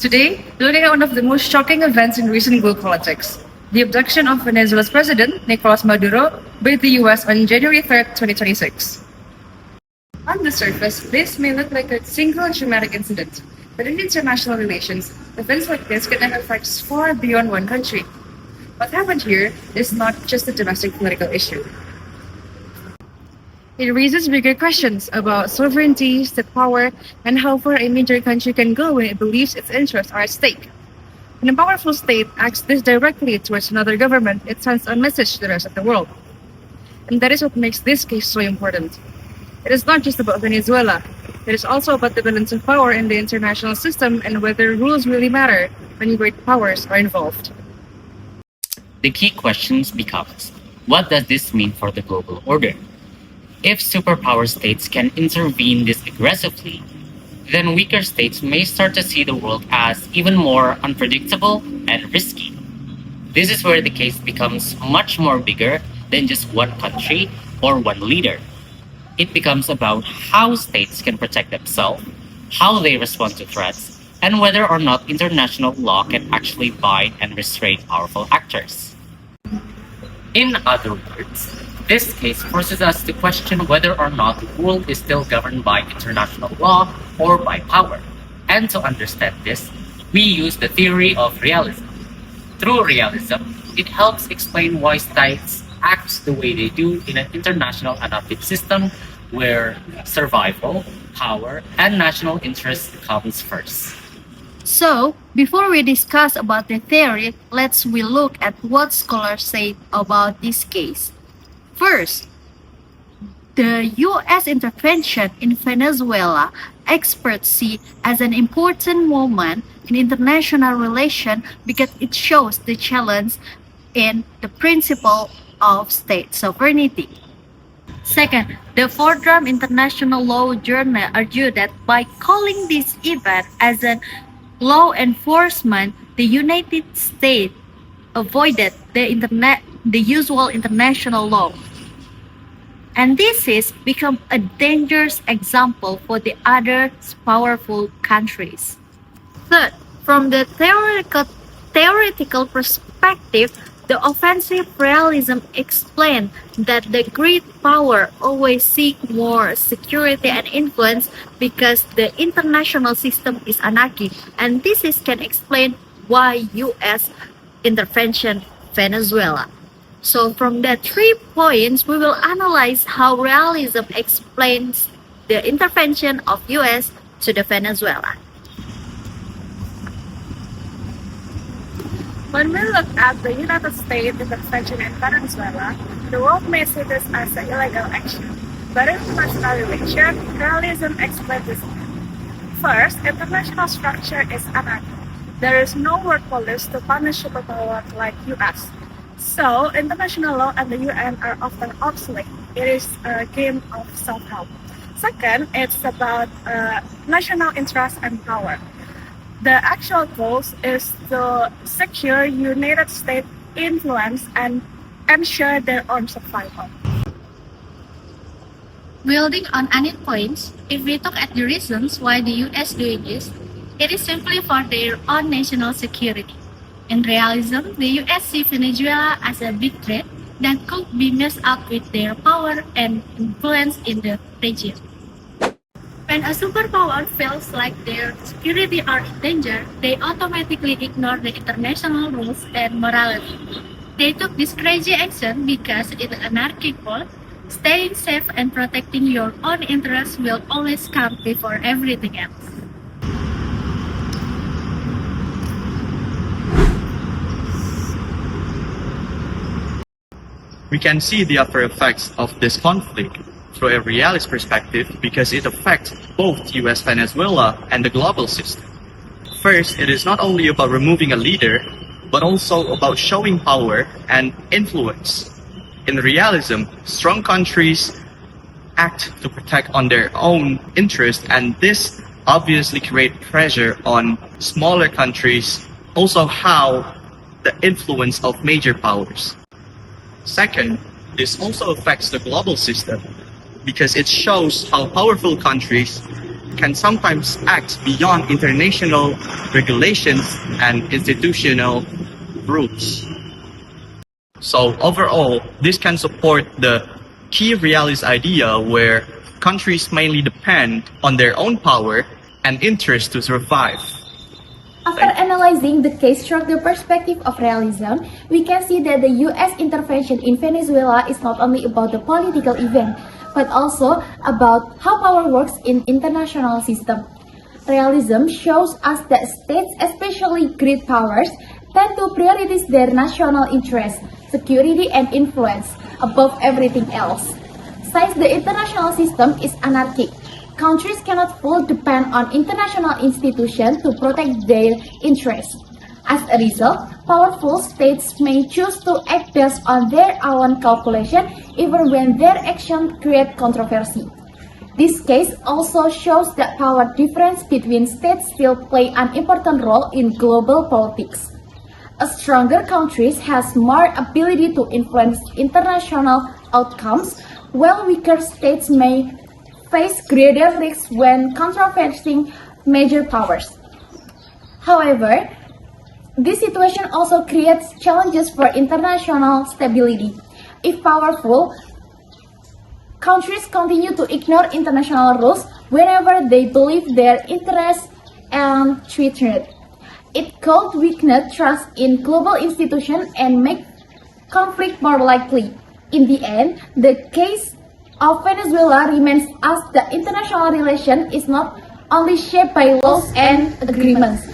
Today, looking at one of the most shocking events in recent global politics, the abduction of Venezuela's president, Nicolas Maduro, by the US on January 3rd, 2026. On the surface, this may look like a single dramatic incident, but in international relations, events like this can have effects far beyond one country. What happened here is not just a domestic political issue. It raises bigger questions about sovereignty, state power, and how far a major country can go when it believes its interests are at stake. When a powerful state acts this directly towards another government, it sends a message to the rest of the world. And that is what makes this case so important. It is not just about Venezuela. It is also about the balance of power in the international system and whether rules really matter when great powers are involved. The key questions becomes, what does this mean for the global order? If superpower states can intervene this aggressively, then weaker states may start to see the world as even more unpredictable and risky. This is where the case becomes much more bigger than just one country or one leader. It becomes about how states can protect themselves, how they respond to threats, and whether or not international law can actually bind and restrain powerful actors. In other words, this case forces us to question whether or not the world is still governed by international law or by power. And to understand this, we use the theory of realism. Through realism, it helps explain why states act the way they do in an international adaptive system where survival, power, and national interest comes first. So, before we discuss about the theory, let's look at what scholars say about this case. First, the U.S. intervention in Venezuela experts see as an important moment in international relations because it shows the challenge in the principle of state sovereignty. Second, the Fordham International Law Journal argued that by calling this event as a law enforcement, the United States avoided the usual international law. And this is become a dangerous example for the other powerful countries. Third, from the theoretical perspective, the offensive realism explained that the great power always seek more security and influence because the international system is anarchic, and can explain why U.S. intervention Venezuela. So from the 3 points, we will analyze how realism explains the intervention of U.S. to the Venezuela. When we look at the United States intervention in Venezuela, the world may see this as an illegal action. But in international relations, realism explains this. First, international structure is anarchic. There is no world police to punish superpower like US. So, international law and the UN are often obsolete. It is a game of self-help. Second, it's about national interest and power. The actual goal is to secure United States influence and ensure their own survival. Building on Anit's points, if we look at the reasons why the US doing this, it is simply for their own national security. In realism, the US see Venezuela as a big threat that could be messed up with their power and influence in the region. When a superpower feels like their security are in danger, they automatically ignore the international rules and morality. They took this crazy action because in an anarchic world, staying safe and protecting your own interests will always come before everything else. We can see the after effects of this conflict through a realist perspective because it affects both US Venezuela and the global system. First, it is not only about removing a leader, but also about showing power and influence. In realism, strong countries act to protect on their own interest, and this obviously creates pressure on smaller countries, also how the influence of major powers. Second, this also affects the global system because it shows how powerful countries can sometimes act beyond international regulations and institutional rules. So overall, this can support the key realist idea where countries mainly depend on their own power and interest to survive. After analyzing the case through the perspective of realism, we can see that the US intervention in Venezuela is not only about the political event, but also about how power works in international system. Realism shows us that states, especially great powers, tend to prioritize their national interests, security and influence above everything else. Since the international system is anarchic, countries cannot fully depend on international institutions to protect their interests. As a result, powerful states may choose to act based on their own calculation even when their actions create controversy. This case also shows that power difference between states still play an important role in global politics. A stronger country has more ability to influence international outcomes, while weaker states may face greater risks when controversing major powers. However, this situation also creates challenges for international stability. If powerful countries continue to ignore international rules whenever they believe their interests are threatened, it could weaken trust in global institutions and make conflict more likely. In the end, the case of Venezuela reminds us that international relation is not only shaped by laws and agreements,